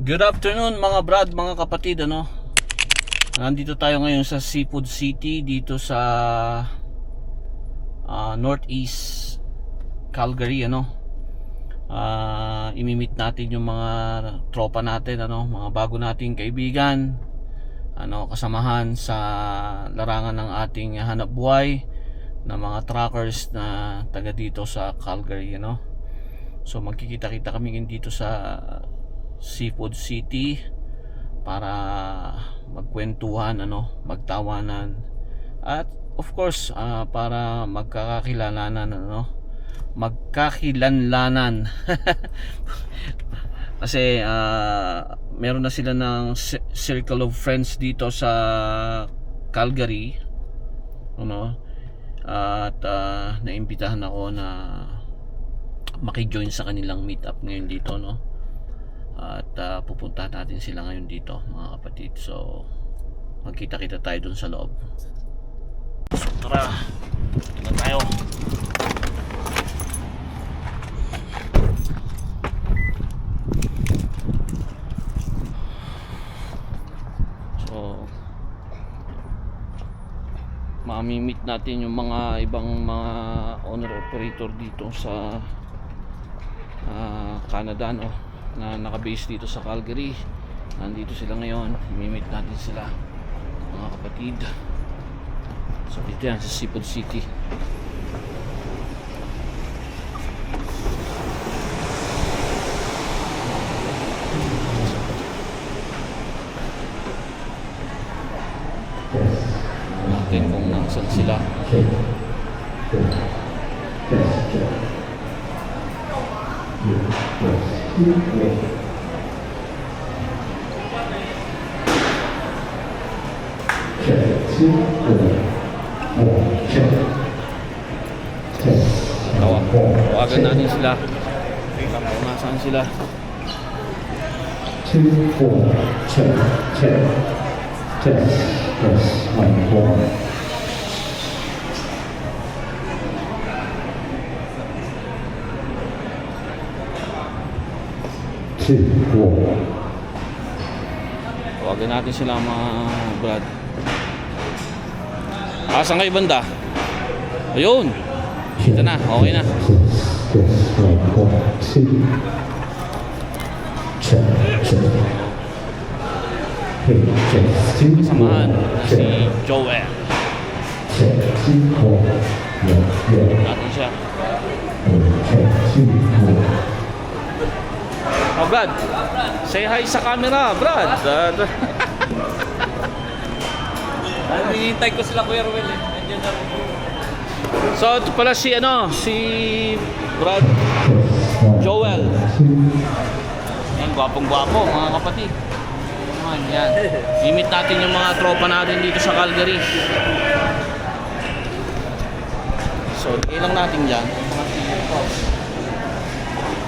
Good afternoon mga brad, mga kapatid, ano. Nandito tayo ngayon sa Seafood City dito sa Northeast Calgary, ano. Imimit natin yung mga tropa natin, ano, mga bago nating kaibigan, ano, kasamahan sa larangan ng ating hanap buhay na mga truckers na taga dito sa Calgary, ano. So magkikita-kita kami dito sa Seafood City para magkwentuhan, ano, magtawanan at of course para magkakakilanlanan, ano, magkakilanlanan kasi meron na sila ng circle of friends dito sa Calgary, ano, at naimbitahan ako na maki-join sa kanilang meetup ngayon dito, no. At pupunta natin sila ngayon dito, mga kapatid. So magkita-kita tayo dun sa loob. So tara, tingnan tayo. So mamimit natin yung mga ibang mga owner operator dito sa Canada, no, na nakabase dito sa Calgary. Nandito sila ngayon, i-meet natin sila, mga kapatid. So dito yan sa Seafood City. Natin kung nasan sila. Tawagan natin sila kung nasaan sila. 2, 4, check, check, test, test, 1, 4. Tawagan natin sila, mga brad. Saan kayo banda? Ayun, ito na, okay na. Kasamahan si Joel. Natin siya. Oh, Brad, say hi sa camera, Brad. Hinihintay ko sila, Kuya Ruel. So ito pala si Brad Joel. Yan, gwapong-gwapo, mga kapatid. Yan. I-meet natin yung mga tropa natin dito sa Calgary. So ilang natin dyan.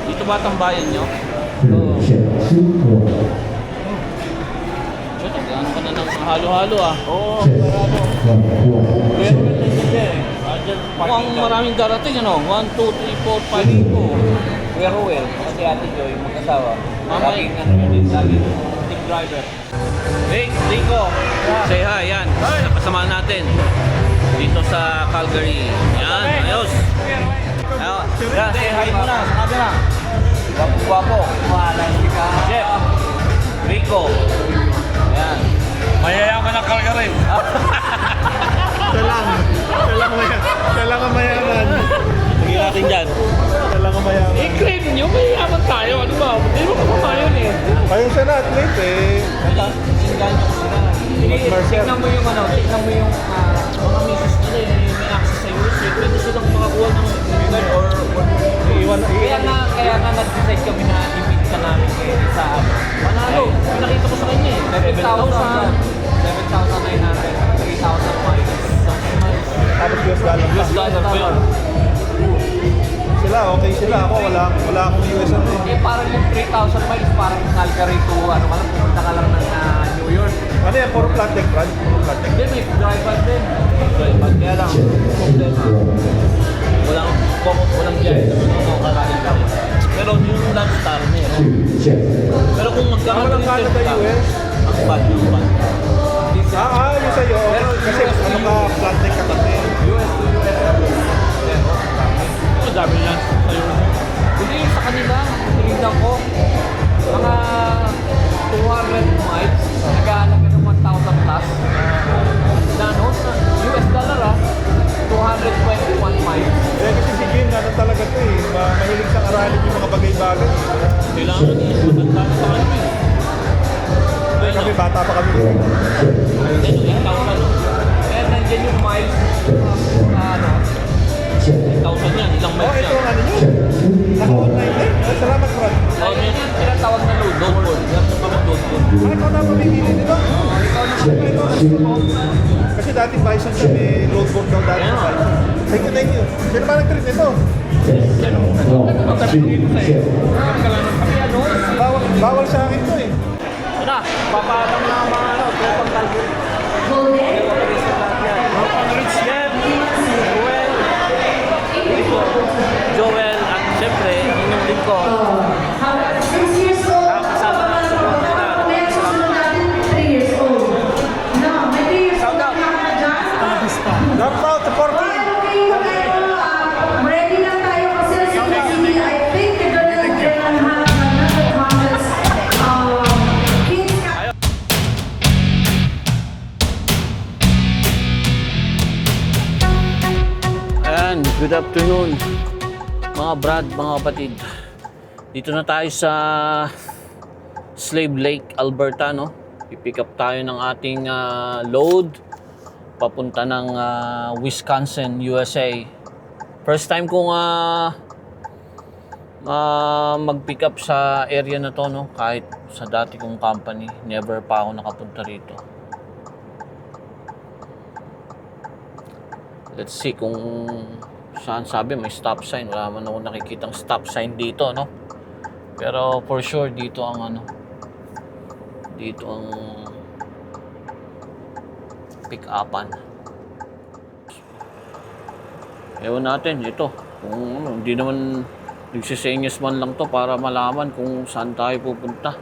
Dito ba tambayan nyo? Ito, ano ka na ng halo-halo, Oo, marano. Kuya Ruel na siya eh. Mukhang maraming darating, ano? 1, 2, 3, 4, 5 po. Kuya Ruel, kasi Ate Joy, mag-asawa. Mamay. Laging ano yun din, laging team driver. Rico, say hi, yan. Kasama natin dito sa Calgary. Yan, ayos. Ayos. Yan, say hi muna sa camera. Gwapo-gwapo. Jeff. Rico. Yan. Mayayaman ang Calgary. Siya lang ang mayaman. Sige natin dyan. Siya lang ang mayaman. I-claim nyo, mayayaman tayo. Ano ba? Hindi mo kumama yun eh. Ayun siya na athlete eh. Tignan mo yung ano, tignan mo yung mga misis nila eh, may access sa US eh. Pwede silang makakuha ng email or kaya nga nag-decide kami na i-meet ka namin eh, sa Manalo. Pinakita ko sa kanya eh. 7,900, 3,000 miles. Tapos US dollar. US dollar pa yun. Sila, okay sila. Ako, wala akong US ano eh. Eh parang yung 3,000 miles, parang Calgary to ano ka lang, pumunta ka lang ng New York. Ano yan? Puro flat deck, Brad? Puro flat deck. Hindi, may driver din. Driver, kaya lang, problema. Walang biyahe. Kakain lang. Pero yung Landstar, meron. 2, check. Pero kung Ako lang magkakaroon Canada, US. ang bad. Yung sa'yo. Kasi ano ka, flat neck ka kasi. US to US. Ang dami niyan sa US. Hindi, sa kanila, tinignan ko, mga 200 miles, nag-aalaga ng 1,000 plus. Na ano, sa US dollar 221 miles. Eh, kasi si Jin, ano talaga to eh. Mahilig siyang aralin yung mga bagay-bagay. Kailangan matanda na sa kanila eh. Eh, kami, bata pa kami. Ito, 8,000 no? Kaya nandiyan yung miles, ano, 8,000 yan, ilang Oh, miles ito yan. ang ano nyo. Naka-online eh. Salamat, Brad. Oh, yun yung tinatawag na load board. Yan yung mga load board. Ikaw na mamimili nito. Kasi dati Bison siya, may load board daw dati sa Bison. Thank you. Sino ba nag-trip nito? 1, 2, check. Kami ano, Bawal sa akin to eh. na, papatang na mga ano, tropang kalbo. Tropang Rich Jeff, Joel, at siyempre, inyong lingkod. Kasama na sa mga Jump out to 14. Ready na tayo kasi sa CCTV. I think they're gonna have another contest. Kids ka- Ayan, good afternoon mga brad, mga kapatid. Dito na tayo sa Slave Lake, Alberta, no? I-pick up tayo ng ating load papunta ng Wisconsin, USA. First time kong mag-pick up sa area na to, no? Kahit sa dati kong company, never pa ako nakapunta rito. Let's see kung saan. Sabi may stop sign. Wala man ako nakikitang stop sign dito, no? Pero for sure dito ang ano, dito ang pick upan. Ewan natin ito kung ano, hindi naman nagsisenyas man lang to para malaman kung saan tayo pupunta.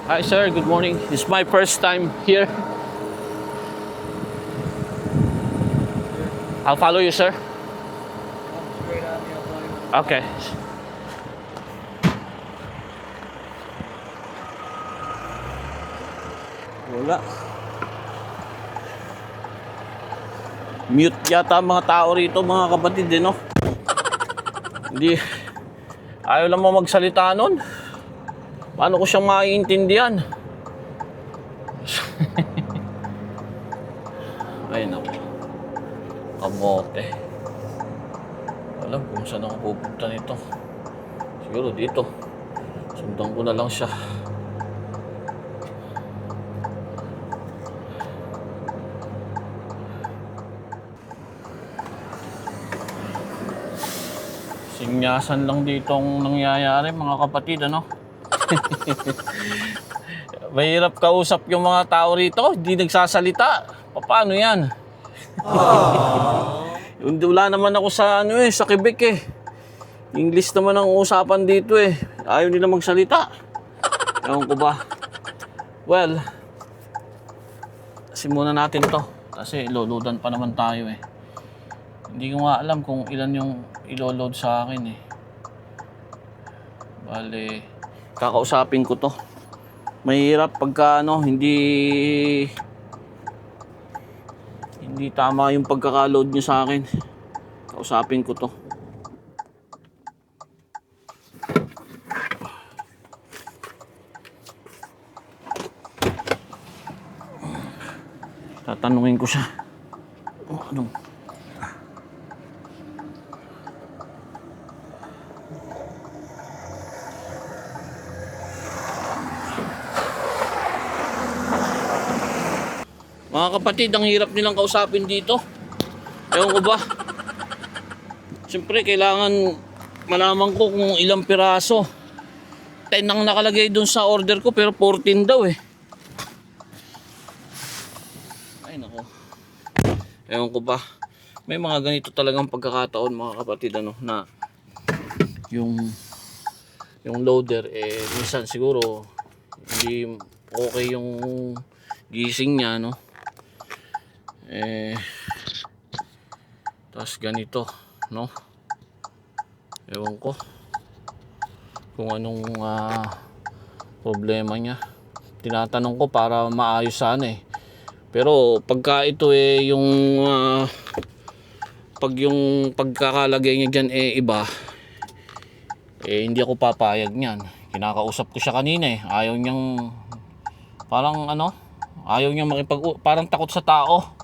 Hi sir, good morning. This is my first time here. I'll follow you, sir. Okay. Wala. Mute yata mga tao rito, mga kapatid, no? Hindi. Ayaw lang mo magsalita nun. Paano ko siyang maiintindihan? Ay naku. Kamote. Alam kung saan ako pupunta nito. Siguro dito. Sundan ko na lang siya. Sinyasan lang dito ang nangyayari, mga kapatid, ano? Mahirap kausap yung mga tao rito, hindi nagsasalita. Paano yan? Wala naman ako sa ano sa Quebec eh. English naman ang usapan dito eh. Ayaw nila magsalita. Ewan ko ba. Well, simulan natin to. Kasi iloloadan pa naman tayo eh. Hindi ko nga alam kung ilan yung iloload sa akin eh. Bale, kakausapin ko to. Mahirap pagka ano, hindi tama yung pagkaka-load nyo sa akin. Kausapin ko to. Tatanungin ko siya. Ano? Mga kapatid, ang hirap nilang kausapin dito. Ewan ko ba? Siyempre, kailangan malaman ko kung ilang piraso. 10 ang nakalagay dun sa order ko, pero 14 daw eh. Ay nako. Ewan ko ba? May mga ganito talagang pagkakataon mga kapatid, ano, na yung loader eh minsan siguro hindi okay yung gising niya, no? Tas ganito, no? Ewan ko kung anong problema niya. Tinatanong ko para maayos sana eh. Pero pagka ito eh yung pag yung pagkakalagay niya dyan eh iba, eh hindi ako papayag niyan. Kinakausap ko siya kanina eh. Ayaw niyang parang ano, ayaw niyang parang takot sa tao.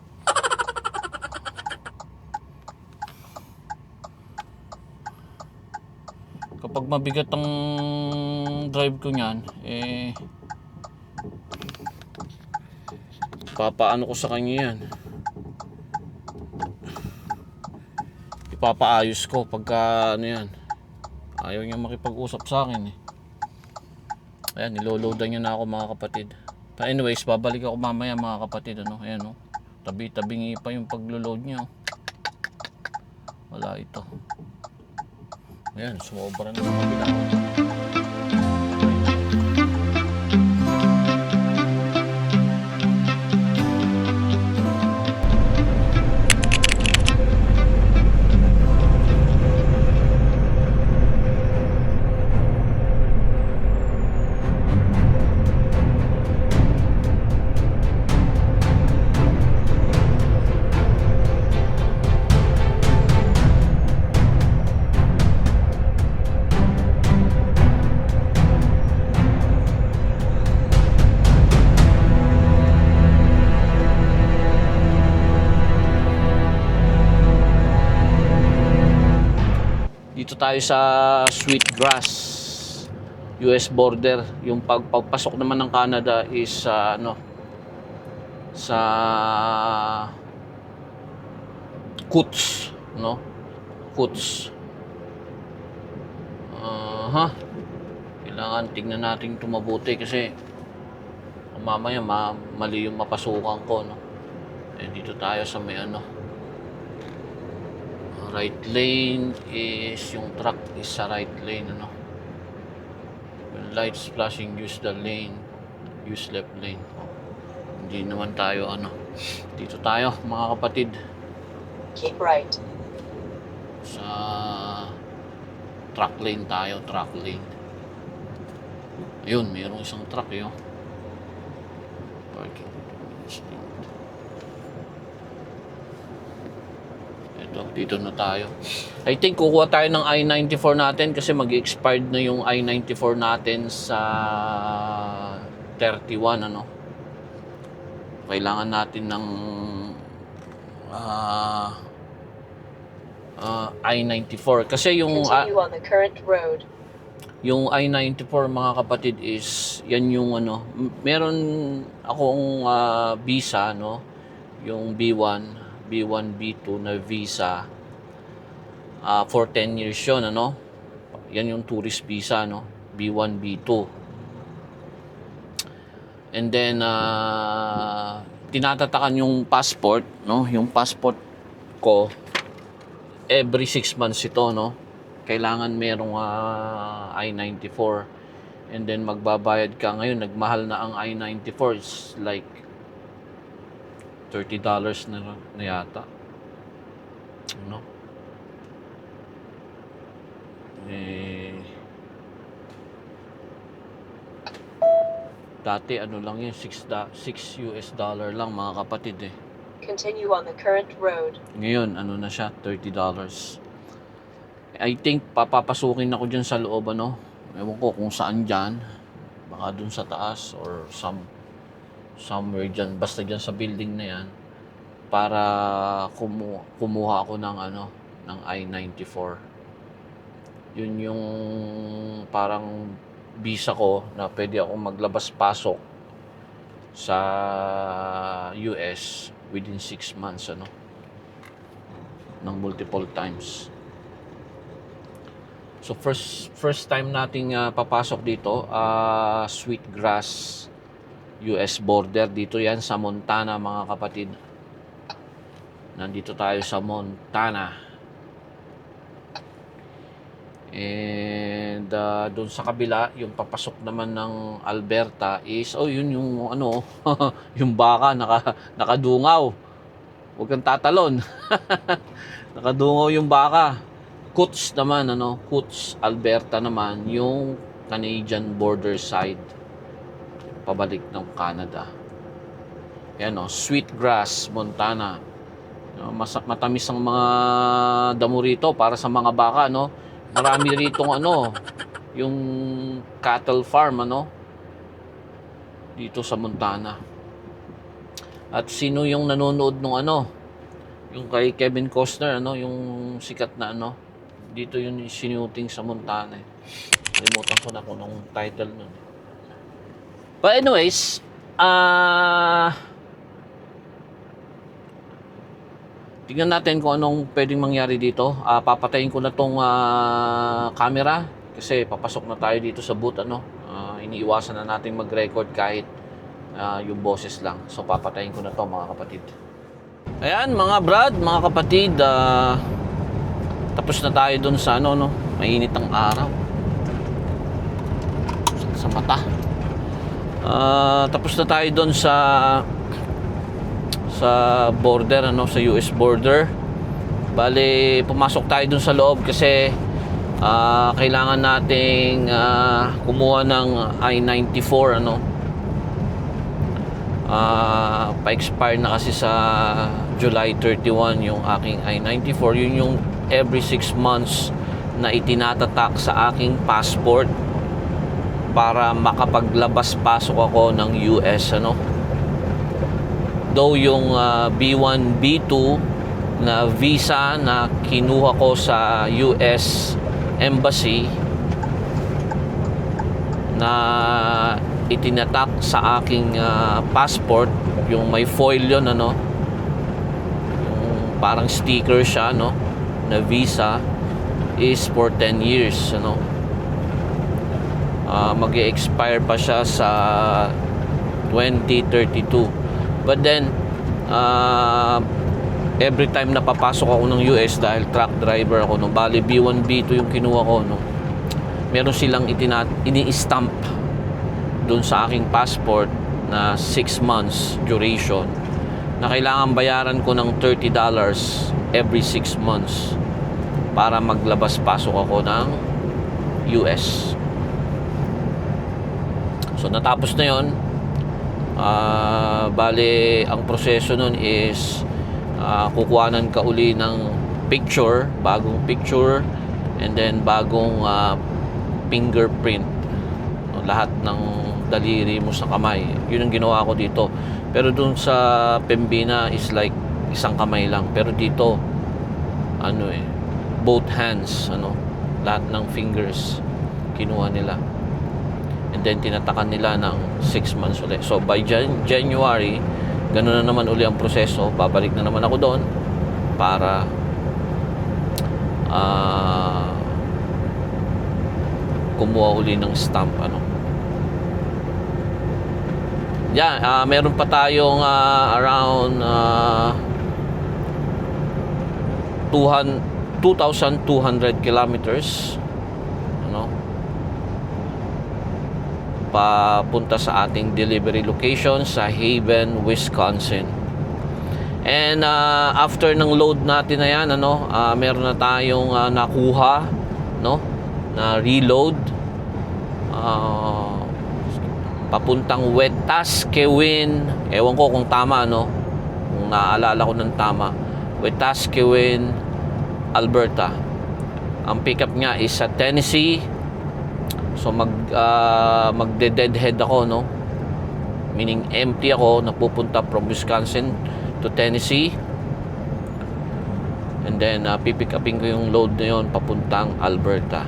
Kapag mabigat ang drive ko niyan, eh papaano ko sa kanya yan. Ipapaayos ko pagka ano yan. Ayaw niya makipag-usap sa akin eh. Ayan, niloloadan niya na ako mga kapatid. But anyways, babalik ako mamaya mga kapatid, ano. Ayan, oh. Tabi-tabingi pa yung paglo-load niya, oh. Wala ito. Ayan, sumobra na sa kabila. Dito tayo sa Sweetgrass, US border. Yung pagpasok naman ng Canada is ano, sa Coots, no? Coots. Kailangan tignan natin ito mabuti kasi mamaya mali yung mapasukan ko, no? Eh, dito tayo sa may ano, right lane is yung truck is sa right lane, ano. When lights flashing, use the lane, use left lane. Hindi naman tayo ano. Dito tayo mga kapatid. Keep right. Sa truck lane tayo, truck lane. Ayun, mayroong isang truck yun. Parking. Dito na tayo. I think kukuha tayo ng I-94 natin kasi mag-expired na yung I-94 natin sa 31, ano. Kailangan natin ng I-94 kasi yung Continue on the current road. yung I-94 mga kapatid is yan yung ano, meron akong visa, no, yung B1, B2 na visa for 10 years yun, ano. Yan yung tourist visa, no, B1, B2. And then tinatatakan yung passport, no, yung passport ko every 6 months ito, no. Kailangan merong I-94 and then magbabayad ka. Ngayon nagmahal na ang I-94, it's like $30 na yata, no. Dati ano lang yun, $6 lang mga kapatid eh. Continue on the current road. Ngayon ano na siya, $30. I think papapasukin ako dyan sa loob, ano. Ewan ko kung saan dyan, baka dun sa taas or somewhere dyan, basta dyan sa building na yan, para kumuha ako ng ano, ng I-94. Yun yung parang visa ko na pwede ako maglabas-pasok sa US within 6 months, ano, ng multiple times. So first time nating papasok dito, Sweetgrass US border. Dito yan sa Montana, mga kapatid. Nandito tayo sa Montana. And doon sa kabila, yung papasok naman ng Alberta is, yun yung ano, yung baka nakadungaw. Huwag kang tatalon. Nakadungaw yung baka. Coots naman, Coots, Alberta naman, yung Canadian border side, pabalik ng Canada. Yan, Sweetgrass, Montana. Matamis ang mga damo rito para sa mga baka, Marami rito yung cattle farm, dito sa Montana. At sino yung nanonood nung yung kay Kevin Costner, yung sikat na dito yung sinuting sa Montana. Kalimutan ko na kung anong title nun. But anyways, tingnan natin kung anong pwedeng mangyari dito. Papatayin ko na tong camera kasi papasok na tayo dito sa booth, iniiwasan na natin mag-record kahit yung boses lang. So papatayin ko na to, mga kapatid. Ayan, mga brad, mga kapatid, tapos na tayo dun sa mainit ang araw sa mata. Tapos na tayo dun sa border, sa US border. Bale, pumasok tayo dun sa loob kasi kailangan nating kumuha ng I-94, pa-expire na kasi sa July 31 yung aking I-94. Yun yung every 6 months na itinatatak sa aking passport para makapaglabas-pasok ako ng US, Though yung B1, B2 na visa na kinuha ko sa US Embassy na itinatak sa aking passport, yung may foil yun, yung parang sticker siya, na visa, is for 10 years, mag-expire pa siya sa 2032. But then every time na papasok ako ng US, dahil truck driver ako, bali B1, B2 yung kinuha ko, meron silang ini-stamp dun sa aking passport na 6 months duration na kailangan bayaran ko ng $30 every 6 months para maglabas-pasok ako ng US. So natapos na yon. Bale, ang proseso nun is kukuhanan ka uli ng picture, bagong picture, and then bagong fingerprint, lahat ng daliri mo sa kamay. Yun ang ginawa ko dito. Pero dun sa Pembina is like isang kamay lang, pero dito both hands, lahat ng fingers kinuha nila. And then tinatakan nila ng 6 months ulit. So by January, ganoon na naman uli ang proseso. Babalik na naman ako doon para kumuha uli ng stamp, meron pa tayong around 2,200 kilometers papunta sa ating delivery location sa Haven, Wisconsin. And after ng load natin na yan, meron na tayong nakuha, na reload papuntang Wetaskiwin. Ewan ko kung tama, kung naaalala ko ng tama. Wetaskiwin, Alberta. Ang pickup niya is sa Tennessee. So magde-deadhead ako, meaning empty ako, napupunta from Wisconsin to Tennessee, and then pipick upin ko yung load na yun papuntang Alberta.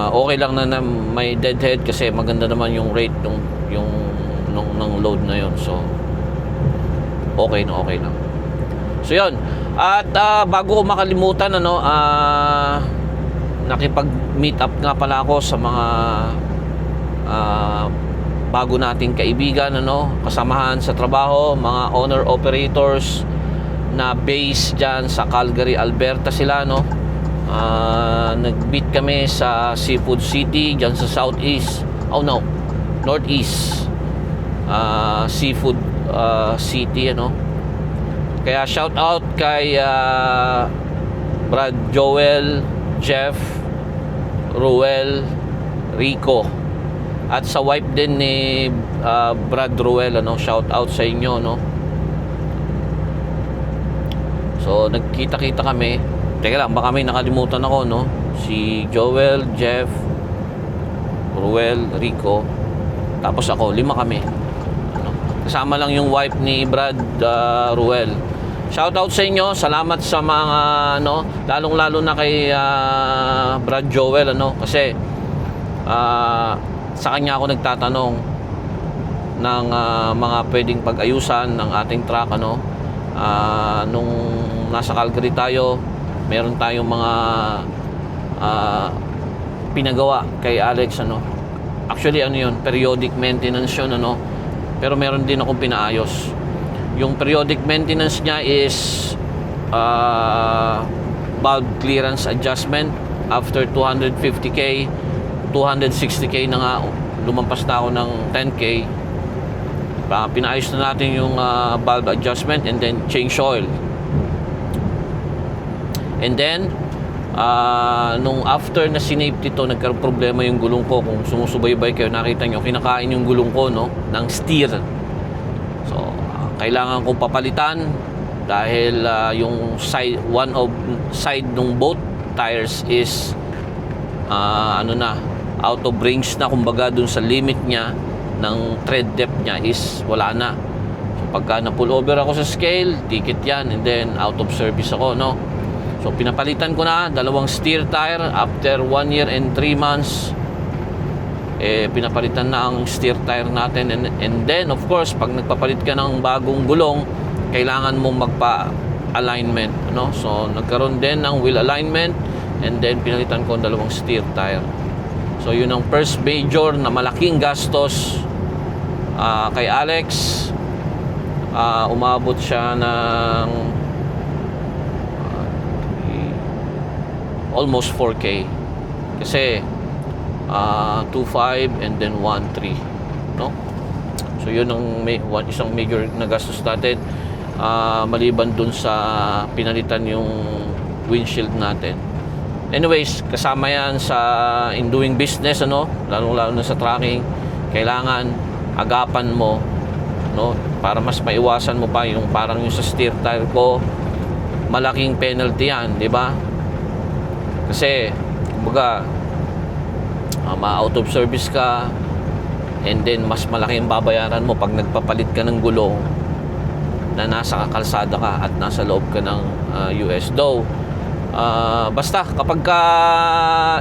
Okay lang na may deadhead kasi maganda naman yung rate ng load na yon. So okay lang. So yun. At bago ko makalimutan, nakipag-meet up nga pala ako sa mga bago nating kaibigan, kasamahan sa trabaho, mga owner operators na base dyan sa Calgary, Alberta sila, nag-meet kami sa Seafood City dyan sa Southeast, Northeast Seafood City, kaya shout out kay Brad Joel, Jeff, Ruel, Rico, at sa wife din ni Brad Ruel, shout out sa inyo, so nagkita-kita kami. Teka lang, baka may nakalimutan ako, si Joel, Jeff, Ruel, Rico, tapos ako, 5 kami, kasama lang yung wife ni Brad Ruel. Shout out sa inyo, salamat sa mga lalong-lalo na kay Brad Joel, kasi sa kanya ako nagtatanong ng mga pwedeng pag-ayusan ng ating truck, nung nasa Calgary tayo, meron tayong mga pinagawa kay Alex, actually yun, periodic maintenance yun, pero meron din akong pinaayos. Yung periodic maintenance niya is valve clearance adjustment. After 250k, 260k na nga, lumampas na ako ng 10k. Pinaayos na natin yung valve adjustment and then change oil. And then nung after na sinaped ito, nagkaroon problema yung gulong ko. Kung sumusubaybay kayo, nakita nyo, kinakain yung gulong ko ng steer. So kailangan kong papalitan dahil yung one of side ng both tires is out of range na, kumbaga dun sa limit niya ng tread depth niya is wala na. So pagka na pull over ako sa scale, ticket yan, and then out of service ako, So pinapalitan ko na 2 steer tire after 1 year and 3 months. Pinapalitan na ang steer tire natin, and then of course pag nagpapalit ka ng bagong gulong, kailangan mo magpa-alignment, So nagkaroon din ng wheel alignment, and then pinalitan ko 2 steer tire. So yun ang first major na malaking gastos kay Alex. Umabot siya ng almost 4k kasi 2.5 and then 1.3, so yun ang isang major na gastos natin, maliban dun sa pinalitan yung windshield natin. Anyways, kasama yan sa in doing business, lalo na sa trucking, kailangan agapan mo, para mas maiwasan mo pa yung parang yung sa steer tire ko, malaking penalty yan, di ba? Kasi kumbaga ma-out of service ka, and then mas malaki ang babayaran mo pag nagpapalit ka ng gulong na nasa kalsada ka at nasa loob ka ng US. Though basta kapag ka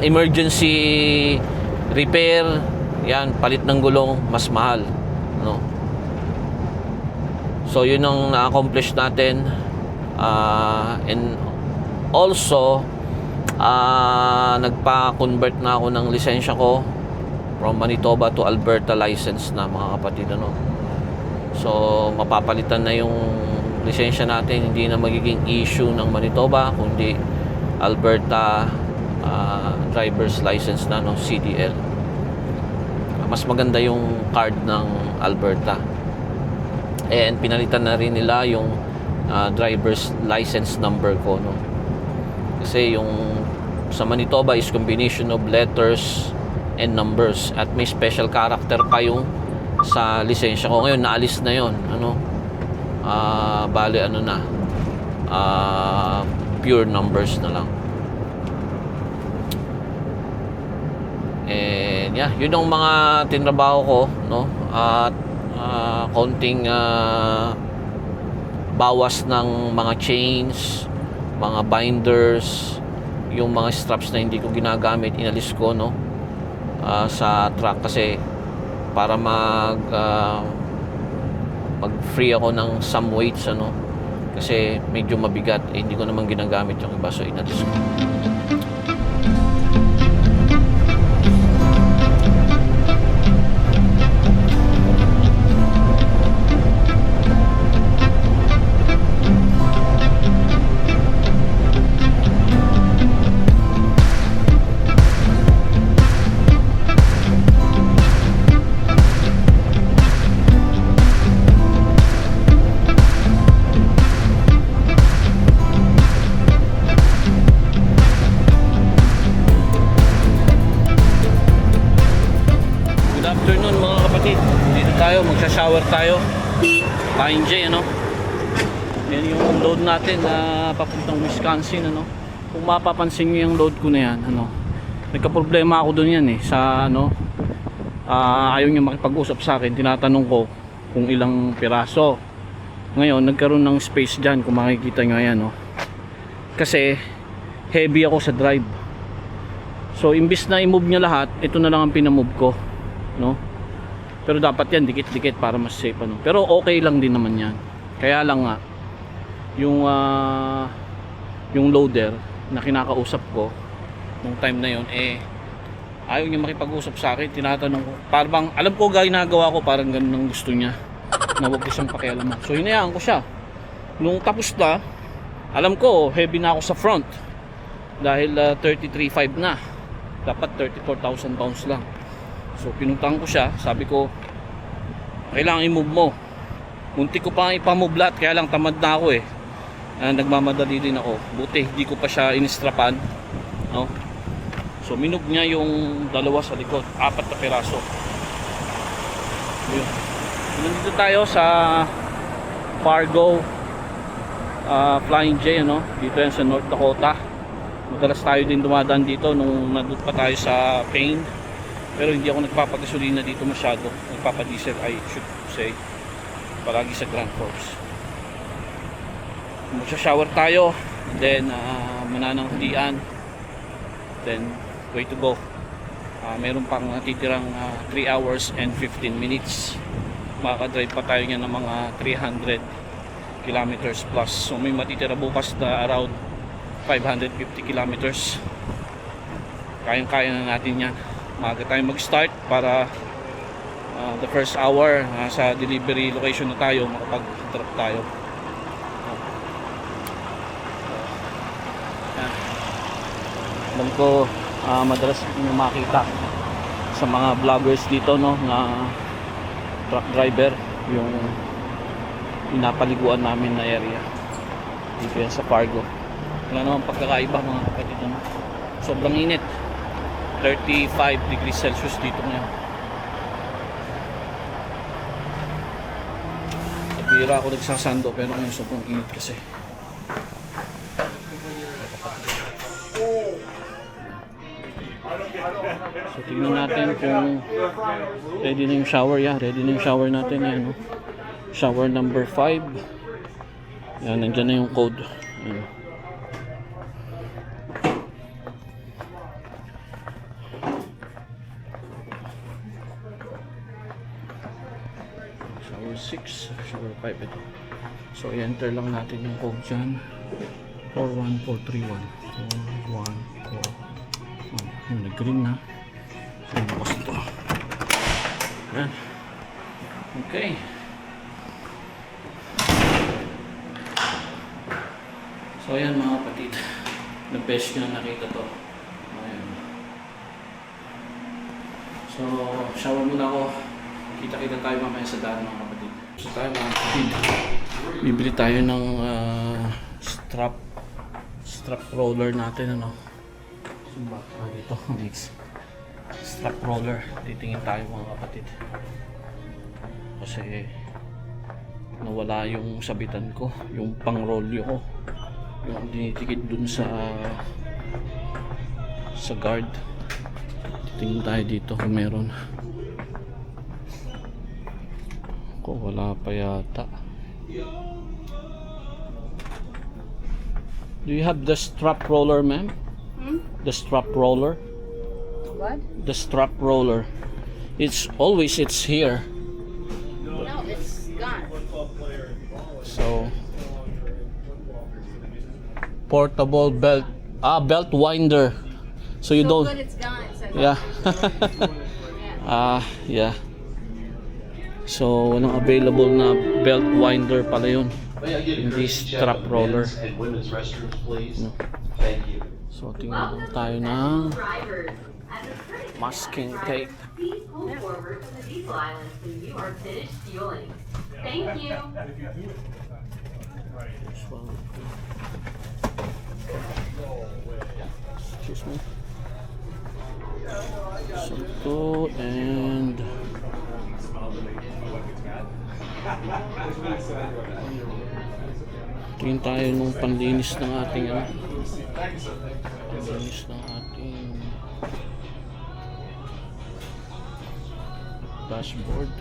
emergency repair, yan, palit ng gulong, mas mahal, so yun ang na-accomplish natin. And also nagpa-convert na ako ng lisensya ko from Manitoba to Alberta license na, mga kapatid, so mapapalitan na yung lisensya natin, hindi na magiging issue ng Manitoba kundi Alberta driver's license na, CDL. Mas maganda yung card ng Alberta, and pinalitan na rin nila yung driver's license number ko, kasi yung sa Manitoba is combination of letters and numbers, at may special character pa yung sa lisensya ko. Ngayon naalis na yon, bali pure numbers na lang. And yeah, yun ang mga tinrabaho ko, at konting bawas ng mga chains, mga binders, yung mga straps na hindi ko ginagamit, inalis ko, no, sa truck, kasi para mag-free ako ng some weights, ano, kasi medyo mabigat, hindi ko naman ginagamit yung iba, so inalis ko. Afternoon mga kapatid, dito tayo, magsha-shower tayo. Flying J, ano. Yan yung load natin na papuntang Wisconsin, ano. Kung mapapansin niyo yung load ko na yan, ano, nagka-problema ako doon yan, sa ano, ayaw niya makipag-usap sa akin. Tinatanong ko kung ilang piraso. Ngayon nagkaroon ng space dyan, kung makikita nyo, ayan, no. Kasi heavy ako sa drive, so imbis na i-move niya lahat, ito na lang ang pinamove ko, no. Pero dapat yan dikit-dikit para mas safe, ano. Pero okay lang din naman yan. Kaya lang nga yung loader na kinakausap ko nung time na yon, ayaw niya makipag-usap sa akin. Tinatanong ko, parang alam ko ginagawa ko, parang ganun ang gusto niya, na huwag ko siyang pakialaman. So hinayaan ko siya. Nung tapos na, alam ko heavy na ako sa front dahil 33.5 na, dapat 34,000 pounds lang. So pinuntahan ko siya, sabi ko kailangan i-move mo. Muntik ko pa ipamove lahat, kaya lang tamad na ako, nagmamadali din ako. Buti hindi ko pa siya inistrapan, no? So minove niya yung dalawa sa likod, 4 na piraso. Yun. Nandito tayo sa Fargo, Flying J, ano? Dito yan sa North Dakota. Madalas tayo din dumadaan dito nung nandun pa tayo sa Payne. Pero hindi ako nagpapagasolina dito masyado. Nagpapadiesel, I should say. Palagi sa Grand Forks. Magsha-shower tayo, then manananghalian, then way to go. Meron pang natitirang 3 hours and 15 minutes. Makakadrive pa tayo ng mga 300 kilometers plus. So may matitira bukas na around 550 kilometers. Kayang-kaya na natin yan. Maaga tayo mag-start para the first hour sa delivery location na tayo, makapag-drop tayo. Alam ko madalas nyo makita sa mga vloggers dito, no, na truck driver, yung pinapaliguan namin na area dito yan sa Fargo. Wala naman pagkakaiba mga kapatid, no? Sobrang init, 35 degrees Celsius dito ngayon. Bira ako nagsasando, pero ngayon sobrang init kasi. So tingnan natin kung ready na yung shower. Ready na yung shower natin. Ayan, no? Shower number 5. Yan, nandyan na yung code. Ayan. Shower 6, shower 5 ito. So i-enter lang natin yung code dyan. 41431. 414. Yung nag-green na. Ayan, bukas ito. Ayan. Okay. So ayan mga kapatid, the best nyo nakita to. Ayan. So shower muna ako. Kita-kita tayo mamaya sa daan mga kapatid. So tayo mga kapatid, bibili tayo ng strap roller natin, ano. Sumba dito next strap roller. Titingin tayo mga kapatid kasi nawala yung sabitan ko, yung pang rolyo ko, yung dinitikit dun sa guard. Titingin tayo dito kung meron. Ko wala pa yata. Do you have the strap roller, ma'am? The strap roller. What? The strap roller. It's here. No, it's gone. So portable belt. Belt winder. So you So don't. good it's gone. It says Yeah. yeah. Yeah. So walang available na belt winder pala yun. Hindi strap roller. And women's restrooms, please. No. Thank you. So tingnan lang tayo ng masking tape. Please pull forward to the diesel island when you are finished fueling. Thank you. This one. Excuse me. So ito and tingin tayo nung panlinis ng ating panlinis ng ating dashboard.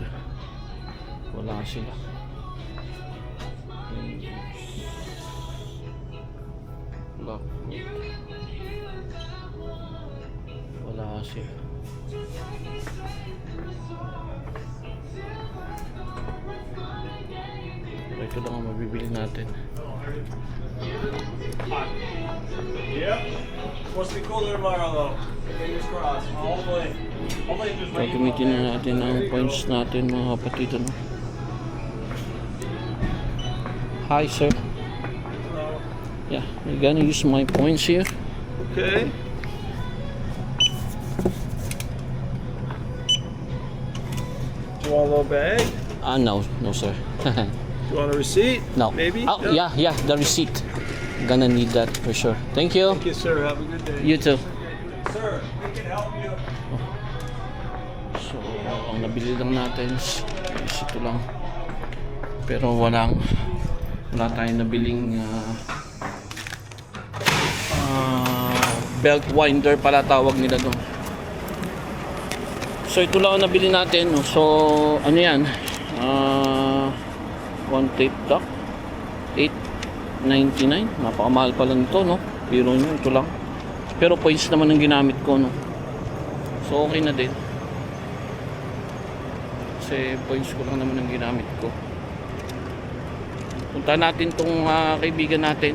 Wala sila. Wala sila. Ito lang ang mabibili natin. Yep. Supposed to be cooler tomorrow though. Fingers crossed. Hopefully. Hopefully just rain. Gagamitin na natin ang points natin mga kapatid. Ano? Hi sir. Hello. Yeah, I'm gonna use my points here. Okay. Do you want a little bag? No sir. Do you want a receipt? No. Maybe? Oh, yeah, the receipt. Gonna need that for sure. Thank you. Thank you, sir. Have a good day. You too. Sir, we can help you. So, ang nabili lang natin is ito lang. Pero wala tayong nabiling belt winder pala tawag nila doon. So ito lang ang nabili natin. So ano yan? One tape dock 8.99. Napakamahal pala nito, no? Pero nyo, ito lang. Pero points naman ang ginamit ko, no? So okay na din. Kasi points ko lang naman ang ginamit ko. Punta natin tong kaibigan natin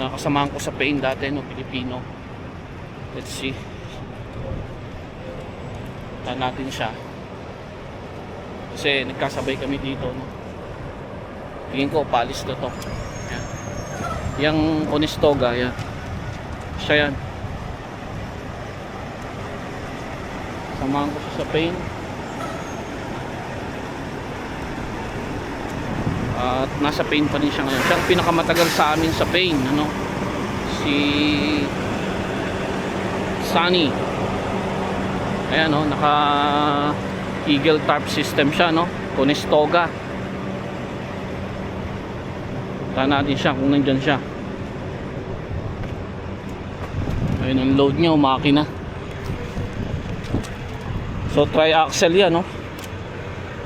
na kasamahan ko sa Pain dati, no? Pilipino. Let's see. Punta natin siya. Kasi nagkasabay kami dito, no? Tingin ko palis na to. Yan. Yang Conestoga, yan. Siya yan. Samahan ko siya sa Pain. At nasa Pain pa rin siya ngayon. Siya ang pinakamatagal sa amin sa Pain, ano? Si Sunny. Ayan, no? Naka Eagle tarp system siya, no? Conestoga. Punta natin siya kung nandyan siya. Ayun ang load niya, makina. So tri-axle yan, no?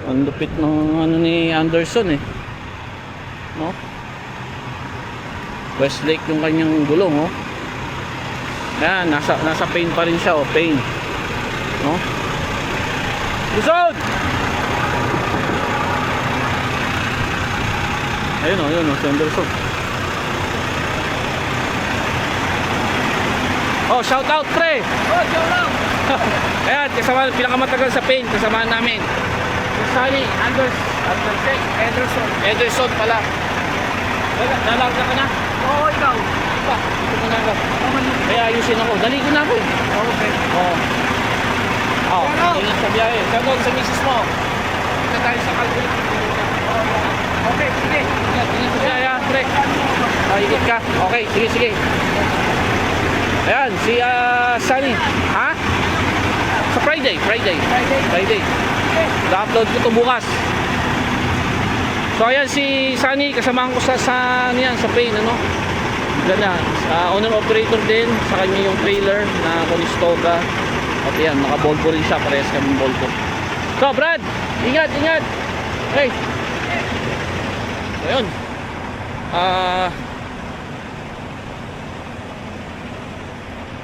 Ang lupit ng ano ni Anderson, eh. No? Westlake yung kanyang gulong, oh. Ayan, nasa Pain pa rin siya, oh. Pain. No? Luzon! Ayun, oh, yun, oh, si Anderson. Oh, shout out, pre! Oh, shout out! Ayan, kasama, pinakamatagal sa Pain, kasama namin. Si Sunny, Anderson pala. Nalarga ka na? Oo, ikaw. Pa, dito ko na ako. Kaya ayusin ako. Dali ko na ako eh. Okay. Oo. Oh, ingat sa biyahe. Shout out sa misis mo. Ito tayo sa Calgary. Okay, sige. Ingat sa biyahe, pre. Ingat ka. Okay, sige. Ayan, si Sunny. Ha? Sa Friday. Da-upload ko to bukas. So ayan si Sunny, kasamahan ko sa niyan, sa Pain, ano? Ganda. Owner operator din, sa kanya yung trailer na Conestoga. At yan, naka-Volvo rin siya, parehas kaming Volvo. So Brad, ingat. Hey. So ayun.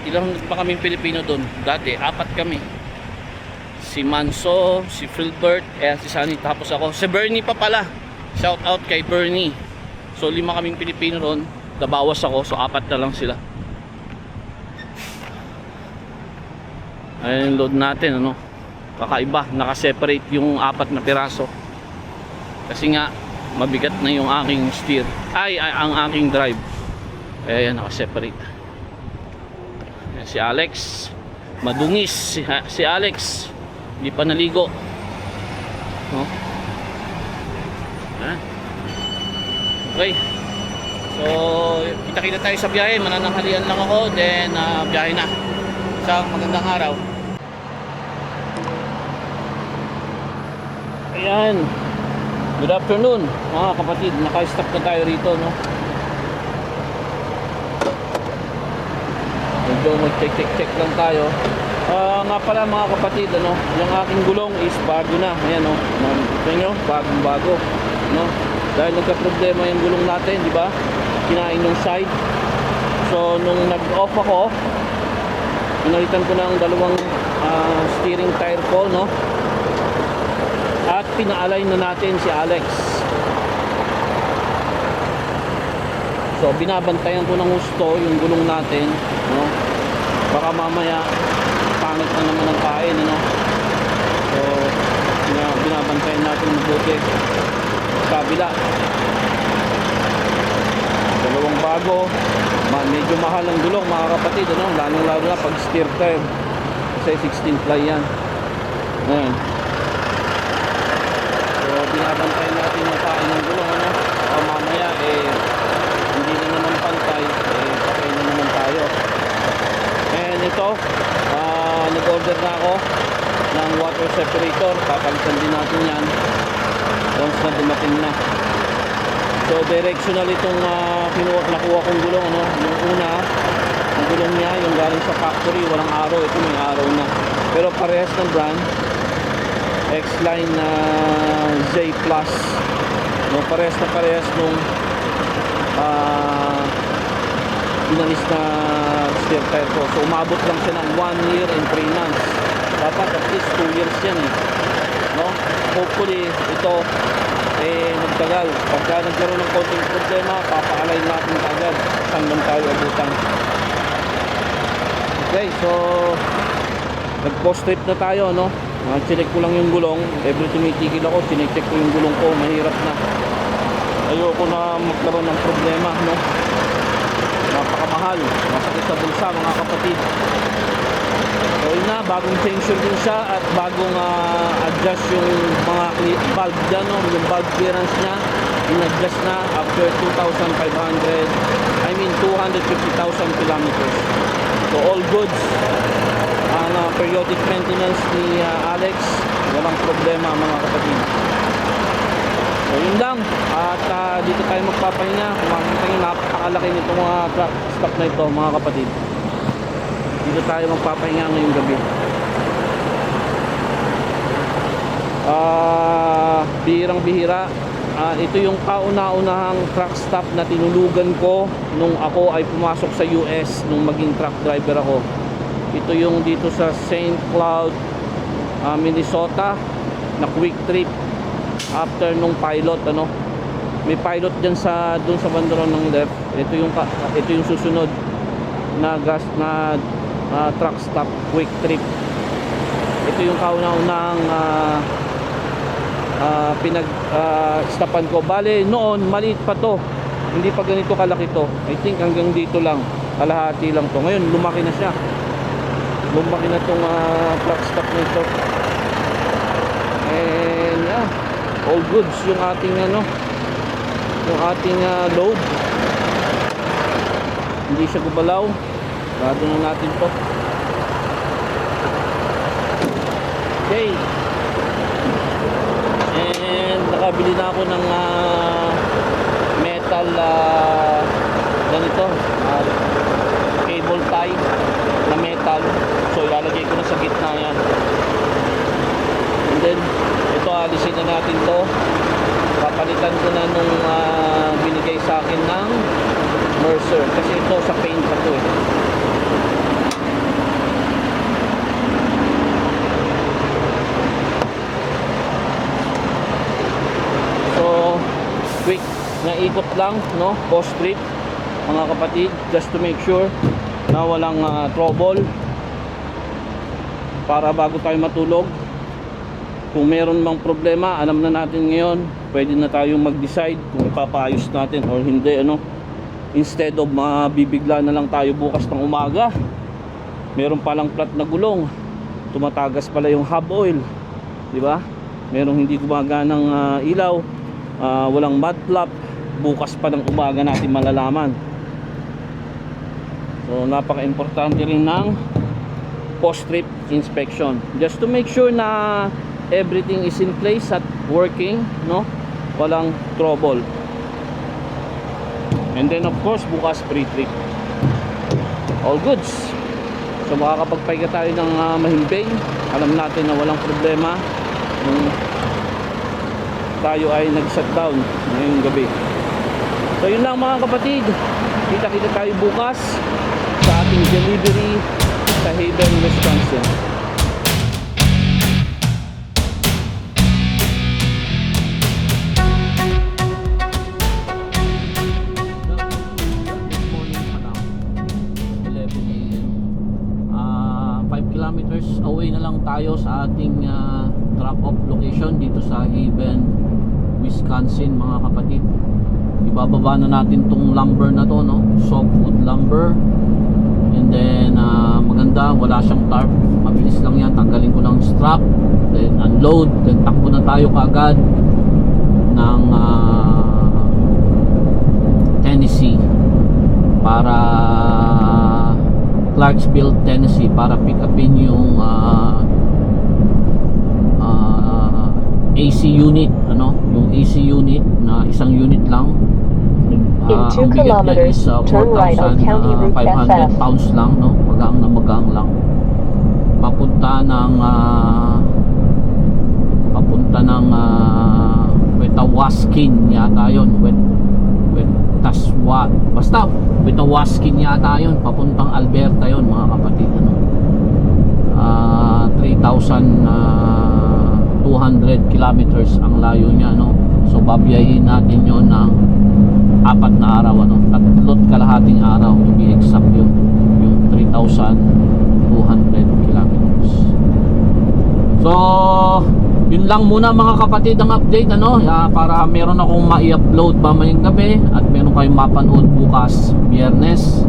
ilang pa kaming Pilipino doon. Dati, 4 kami. Si Manso, si Philbert, si Sunny, tapos ako. Si Bernie pa pala. Shout out kay Bernie. So 5 kaming Pilipino doon. Nabawas ako, so 4 na lang sila. Ayan yung load natin, ano. Kakaiba, naka-separate yung 4 na piraso. Kasi nga, mabigat na yung aking steer. Ang aking drive. Kaya yan, naka-separate. Ayan, si Alex. Madungis si Alex. Hindi pa naligo. No? Ayan. Okay. So, kita-kita tayo sa biyahe. Manananghalian lang ako. Then, biyahe na. Isang magandang araw. Ayan. Good afternoon mga kapatid. Naka-stop na tayo rito, no? Medyo mag-check lang tayo. Nga pala mga kapatid, ano, yung aking gulong is bago na. Ayan, no? Ito nyo, bagong-bago, no? Dahil nagka-problema yung gulong natin, di ba? Kinain yung side. So, nung nag-off ako, pinalitan ko ng 2 steering tire ko, no? At pina-align na natin si Alex. So binabantayan ko ng gusto yung gulong natin, no? Baka mamaya pangit na naman ang kain, ano? So binabantayan natin mabuti. Kabila 2 bago. Medyo mahal ang gulong mga kapatid, ano? Lalo na pag steer tire. Kasi 16 ply yan. Ayan. Binabantayan natin yung kain ng gulong, ano? O mamaya hindi na naman pantay, patay na naman tayo. And ito, nag-order na ako ng water separator. Papalitan din natin yan once na dumating na. So directional itong nakuha kong gulong, ano? Yung una, ang gulong niya yung galing sa factory, walang araw. Ito may araw na, pero parehas ng brand, X-Line Z Plus, no? Parehas nung inalis na steer tire ko. So umabot lang siya ng 1 year and 3 months. Dapat at least 2 years yan, no? Hopefully ito nagtagal. Pagka nagkaroon ng konting problema, papa-align natin agad saan lang tayo abutan. Okay, so nag-post trip na tayo, no? Chinek ko lang yung gulong. Every tumitigil ako, chinek ko yung gulong ko. Mahirap na. Ayoko na magkaroon ng problema, no? Napakamahal. Masakit sa bulsa, mga kapatid. So yun na, bagong sensor din siya at bagong adjust yung mga valve dyan, no? Yung valve clearance niya in-adjust na after 250,000 kilometers. So all goods. Ang periodic maintenance ni Alex, walang problema mga kapatid. So yun lang. At dito tayo magpapahinga. Kung makikita nyo, napakalaki nitong mga truck stop na ito mga kapatid. Dito tayo magpapahinga ngayong gabi. Bihirang bihira. Ito yung kauna-unahang truck stop na tinulugan ko nung ako ay pumasok sa US, nung maging truck driver ako. Ito yung dito sa St. Cloud, Minnesota, na quick trip after nung pilot, ano. May pilot diyan doon sa bandaron ng left. Ito yung susunod na truck stop, quick trip. Ito yung kauna-unahang stopan ko. Bale noon maliit pa to, hindi pa ganito kalaki to. I think hanggang dito lang, kalahati lang to. Ngayon lumaki na siya. Lumaki na tong truck stop nito. And all goods yung ating load. Hindi siya gumalaw. Rado na natin to. Okay. And nakabili na ako ng metal ganito, cable tie na metal. So ilalagay ko na sa gitna yan. And then ito, alisin na natin to. Papalitan ko na nung binigay sa akin ng Mercer, kasi ito sa paint pa to ikot lang, no? Post trip, mga kapatid, just to make sure na walang trouble para bago tayo matulog. Kung meron mang problema, alam na natin ngayon, pwede na tayong mag-decide kung ipapaayos natin or hindi, ano? Instead of mabibigla na lang tayo bukas ng umaga, meron palang flat na gulong, tumatagas pala yung hub oil, di ba? Merong hindi gumaganang ilaw, walang mud flap, bukas pa ng umaga natin malalaman. So napaka-importante rin ng post-trip inspection, just to make sure na everything is in place at working, no? Walang trouble. And then of course bukas pre-trip, all goods. So makakapagpahinga tayo ng mahimbing. Alam natin na walang problema kung tayo ay nag-shutdown ngayong gabi. So yun lang mga kapatid, kita-kita tayo bukas sa ating delivery sa Haven, Wisconsin. Kilometers away na lang tayo sa ating drop-off location dito sa Haven, Wisconsin, mga kapatid. Ibababa na natin tong lumber na to, no? Softwood lumber. And then maganda, wala siyang tarp, mabilis lang yan. Tanggalin ko ng strap, then unload, then takbo na tayo kaagad ng Tennessee para Clarksville, Tennessee, para pick upin yung AC unit, ano, yung AC unit na isang unit lang. In 2 kilometers, turn right on County Route 4,500 pounds lang, no? Magang na magang lang. Papunta ng Wetawaskin yata yun. Taswa, basta Wetawaskin yata yun, papuntang Alberta yun, mga kapatid, ano? 3,200 kilometers ang layo niya, no? So babiyahin natin yun ng 4 na araw, ano? 3 kalahating araw to be exact, yun yung 3,200 kilometers. So yun lang muna mga kapatid ang update, ano, para meron akong ma-i-upload mamayang gabi at meron kayong mapanood bukas Biyernes.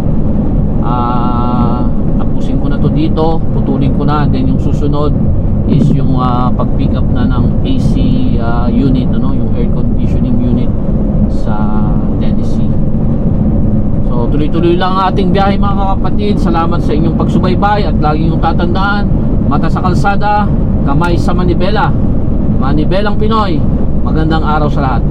Tapusin ko na to dito, putulin ko na, then yung susunod is yung pag-pick up na ng AC unit, ano, yung air conditioning unit sa Tennessee. So tuloy-tuloy lang ang ating biyahe mga kapatid. Salamat sa inyong pagsubaybay at lagi yung tatandaan, mata sa kalsada, kamay sa manibela. Manibelang Pinoy, magandang araw sa lahat.